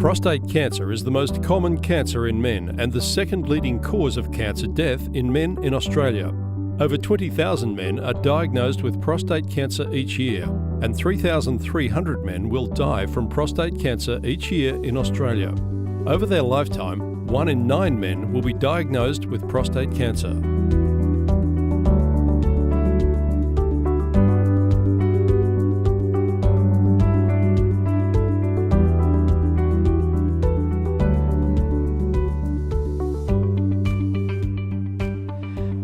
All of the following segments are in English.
Prostate cancer is the most common cancer in men and the second leading cause of cancer death in men in Australia. Over 20,000 men are diagnosed with prostate cancer each year, and 3,300 men will die from prostate cancer each year in Australia. Over their lifetime, 1 in 9 men will be diagnosed with prostate cancer.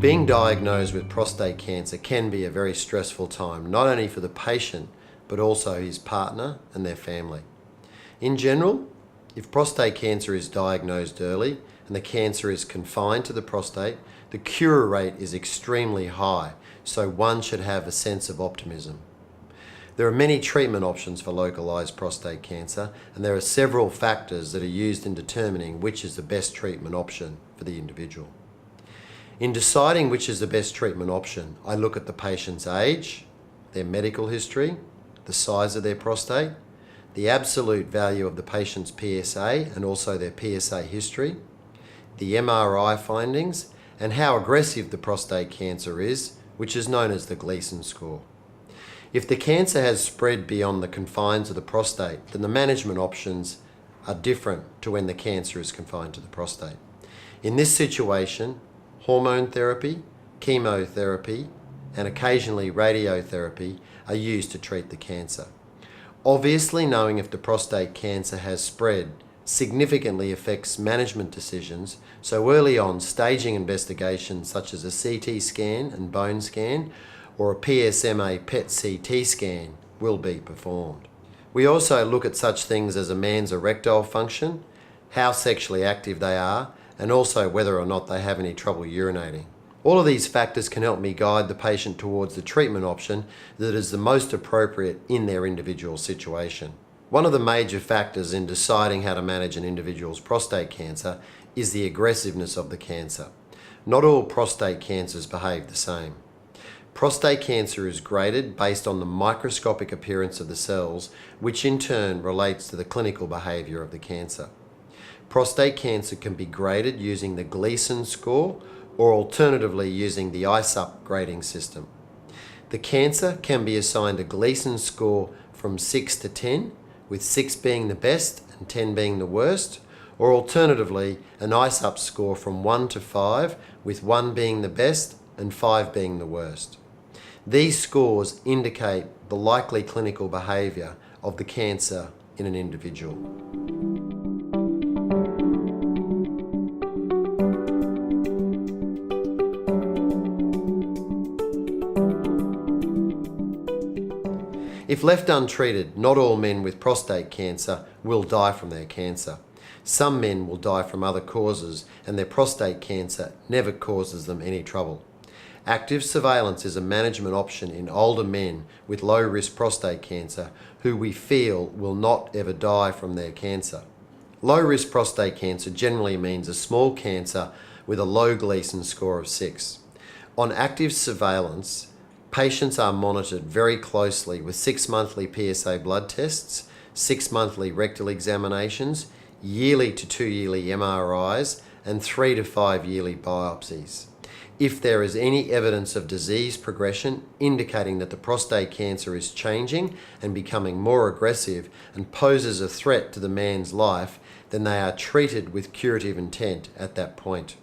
Being diagnosed with prostate cancer can be a very stressful time, not only for the patient, but also his partner and their family. In general, if prostate cancer is diagnosed early and the cancer is confined to the prostate, the cure rate is extremely high, so one should have a sense of optimism. There are many treatment options for localized prostate cancer, and there are several factors that are used in determining which is the best treatment option for the individual. In deciding which is the best treatment option, I look at the patient's age, their medical history, the size of their prostate, the absolute value of the patient's PSA and also their PSA history, the MRI findings, and how aggressive the prostate cancer is, which is known as the Gleason score. If the cancer has spread beyond the confines of the prostate, then the management options are different to when the cancer is confined to the prostate. In this situation, hormone therapy, chemotherapy, and occasionally radiotherapy are used to treat the cancer. Obviously, knowing if the prostate cancer has spread significantly affects management decisions, so early on staging investigations such as a CT scan and bone scan or a PSMA PET-CT scan will be performed. We also look at such things as a man's erectile function, how sexually active they are, and also whether or not they have any trouble urinating. All of these factors can help me guide the patient towards the treatment option that is the most appropriate in their individual situation. One of the major factors in deciding how to manage an individual's prostate cancer is the aggressiveness of the cancer. Not all prostate cancers behave the same. Prostate cancer is graded based on the microscopic appearance of the cells, which in turn relates to the clinical behaviour of the cancer. Prostate cancer can be graded using the Gleason score or alternatively using the ISUP grading system. The cancer can be assigned a Gleason score from 6 to 10, with 6 being the best and 10 being the worst, or alternatively an ISUP score from 1 to 5, with 1 being the best and 5 being the worst. These scores indicate the likely clinical behaviour of the cancer in an individual. If left untreated, not all men with prostate cancer will die from their cancer. Some men will die from other causes, and their prostate cancer never causes them any trouble. Active surveillance is a management option in older men with low-risk prostate cancer who we feel will not ever die from their cancer. Low-risk prostate cancer generally means a small cancer with a low Gleason score of 6. On active surveillance, patients are monitored very closely with 6 monthly PSA blood tests, 6 monthly rectal examinations, yearly to 2 yearly MRIs, and 3 to 5 yearly biopsies. If there is any evidence of disease progression indicating that the prostate cancer is changing and becoming more aggressive and poses a threat to the man's life, then they are treated with curative intent at that point.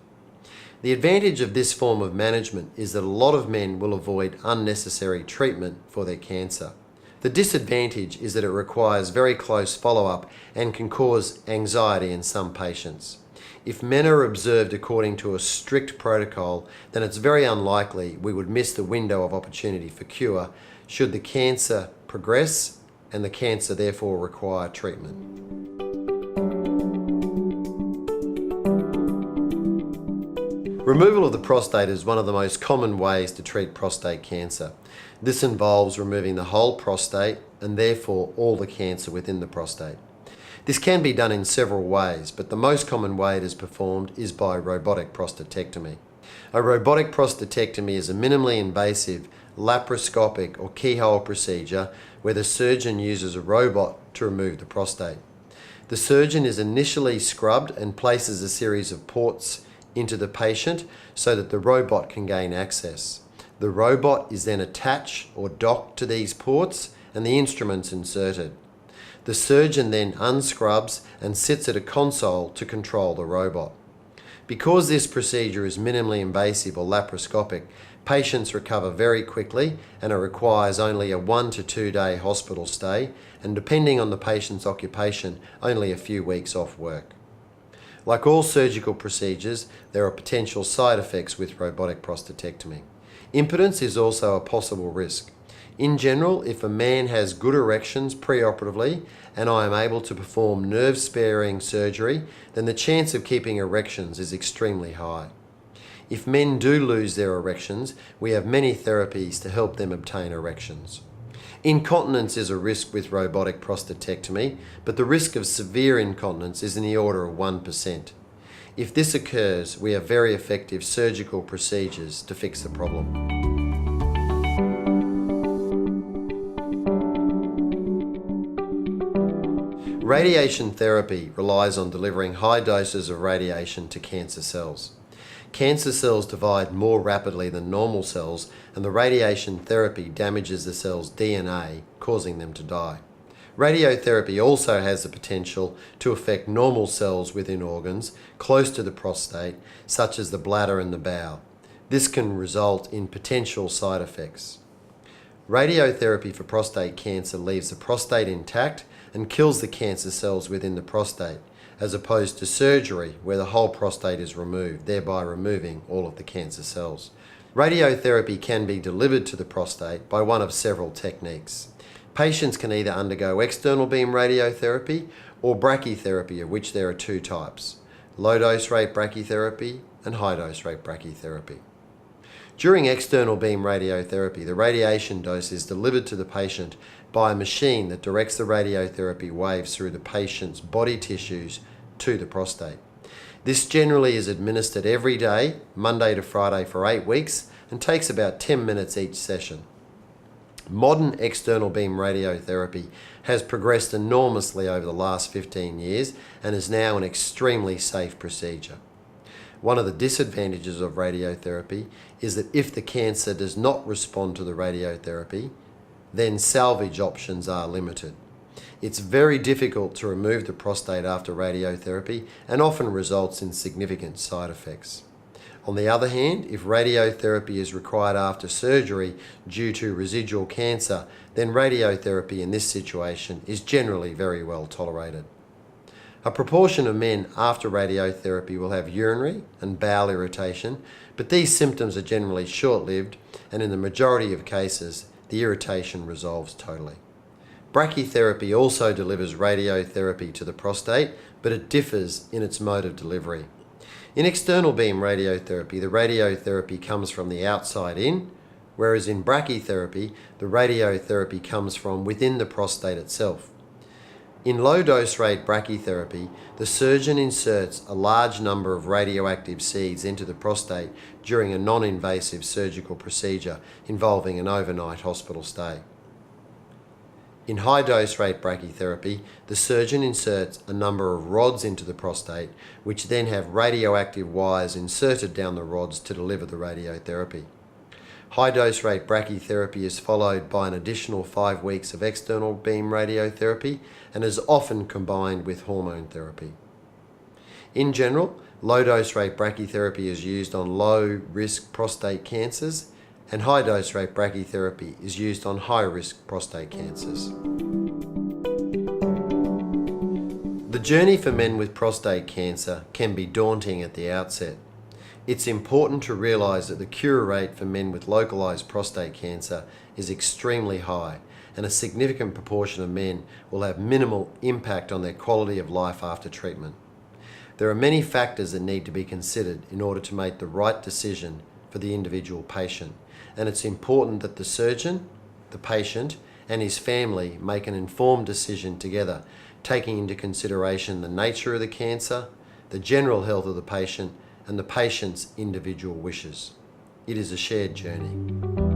The advantage of this form of management is that a lot of men will avoid unnecessary treatment for their cancer. The disadvantage is that it requires very close follow-up and can cause anxiety in some patients. If men are observed according to a strict protocol, then it's very unlikely we would miss the window of opportunity for cure should the cancer progress and the cancer therefore require treatment. Removal of the prostate is one of the most common ways to treat prostate cancer. This involves removing the whole prostate and therefore all the cancer within the prostate. This can be done in several ways, but the most common way it is performed is by robotic prostatectomy. A robotic prostatectomy is a minimally invasive laparoscopic or keyhole procedure where the surgeon uses a robot to remove the prostate. The surgeon is initially scrubbed and places a series of ports into the patient so that the robot can gain access. The robot is then attached or docked to these ports and the instruments inserted. The surgeon then unscrubs and sits at a console to control the robot. Because this procedure is minimally invasive or laparoscopic, patients recover very quickly and it requires only a 1 to 2 day hospital stay and, depending on the patient's occupation, only a few weeks off work. Like all surgical procedures, there are potential side effects with robotic prostatectomy. Impotence is also a possible risk. In general, if a man has good erections preoperatively and I am able to perform nerve-sparing surgery, then the chance of keeping erections is extremely high. If men do lose their erections, we have many therapies to help them obtain erections. Incontinence is a risk with robotic prostatectomy, but the risk of severe incontinence is in the order of 1%. If this occurs, we have very effective surgical procedures to fix the problem. Radiation therapy relies on delivering high doses of radiation to cancer cells. Cancer cells divide more rapidly than normal cells, and the radiation therapy damages the cell's DNA, causing them to die. Radiotherapy also has the potential to affect normal cells within organs close to the prostate, such as the bladder and the bowel. This can result in potential side effects. Radiotherapy for prostate cancer leaves the prostate intact and kills the cancer cells within the prostate, as opposed to surgery where the whole prostate is removed, thereby removing all of the cancer cells. Radiotherapy can be delivered to the prostate by one of several techniques. Patients can either undergo external beam radiotherapy or brachytherapy, of which there are two types: low-dose rate brachytherapy and high-dose rate brachytherapy. During external beam radiotherapy, the radiation dose is delivered to the patient by a machine that directs the radiotherapy waves through the patient's body tissues to the prostate. This generally is administered every day, Monday to Friday, for 8 weeks and takes about 10 minutes each session. Modern external beam radiotherapy has progressed enormously over the last 15 years and is now an extremely safe procedure. One of the disadvantages of radiotherapy is that if the cancer does not respond to the radiotherapy, then salvage options are limited. It's very difficult to remove the prostate after radiotherapy and often results in significant side effects. On the other hand, if radiotherapy is required after surgery due to residual cancer, then radiotherapy in this situation is generally very well tolerated. A proportion of men after radiotherapy will have urinary and bowel irritation, but these symptoms are generally short-lived, and in the majority of cases, the irritation resolves totally. Brachytherapy also delivers radiotherapy to the prostate, but it differs in its mode of delivery. In external beam radiotherapy, the radiotherapy comes from the outside in, whereas in brachytherapy, the radiotherapy comes from within the prostate itself. In low-dose rate brachytherapy, the surgeon inserts a large number of radioactive seeds into the prostate during a non-invasive surgical procedure involving an overnight hospital stay. In high-dose rate brachytherapy, the surgeon inserts a number of rods into the prostate, which then have radioactive wires inserted down the rods to deliver the radiotherapy. High-dose rate brachytherapy is followed by an additional 5 weeks of external beam radiotherapy and is often combined with hormone therapy. In general, low-dose rate brachytherapy is used on low-risk prostate cancers, and high-dose rate brachytherapy is used on high-risk prostate cancers. The journey for men with prostate cancer can be daunting at the outset. It's important to realise that the cure rate for men with localised prostate cancer is extremely high, and a significant proportion of men will have minimal impact on their quality of life after treatment. There are many factors that need to be considered in order to make the right decision for the individual patient, and it's important that the surgeon, the patient, and his family make an informed decision together, taking into consideration the nature of the cancer, the general health of the patient, and the patient's individual wishes. It is a shared journey.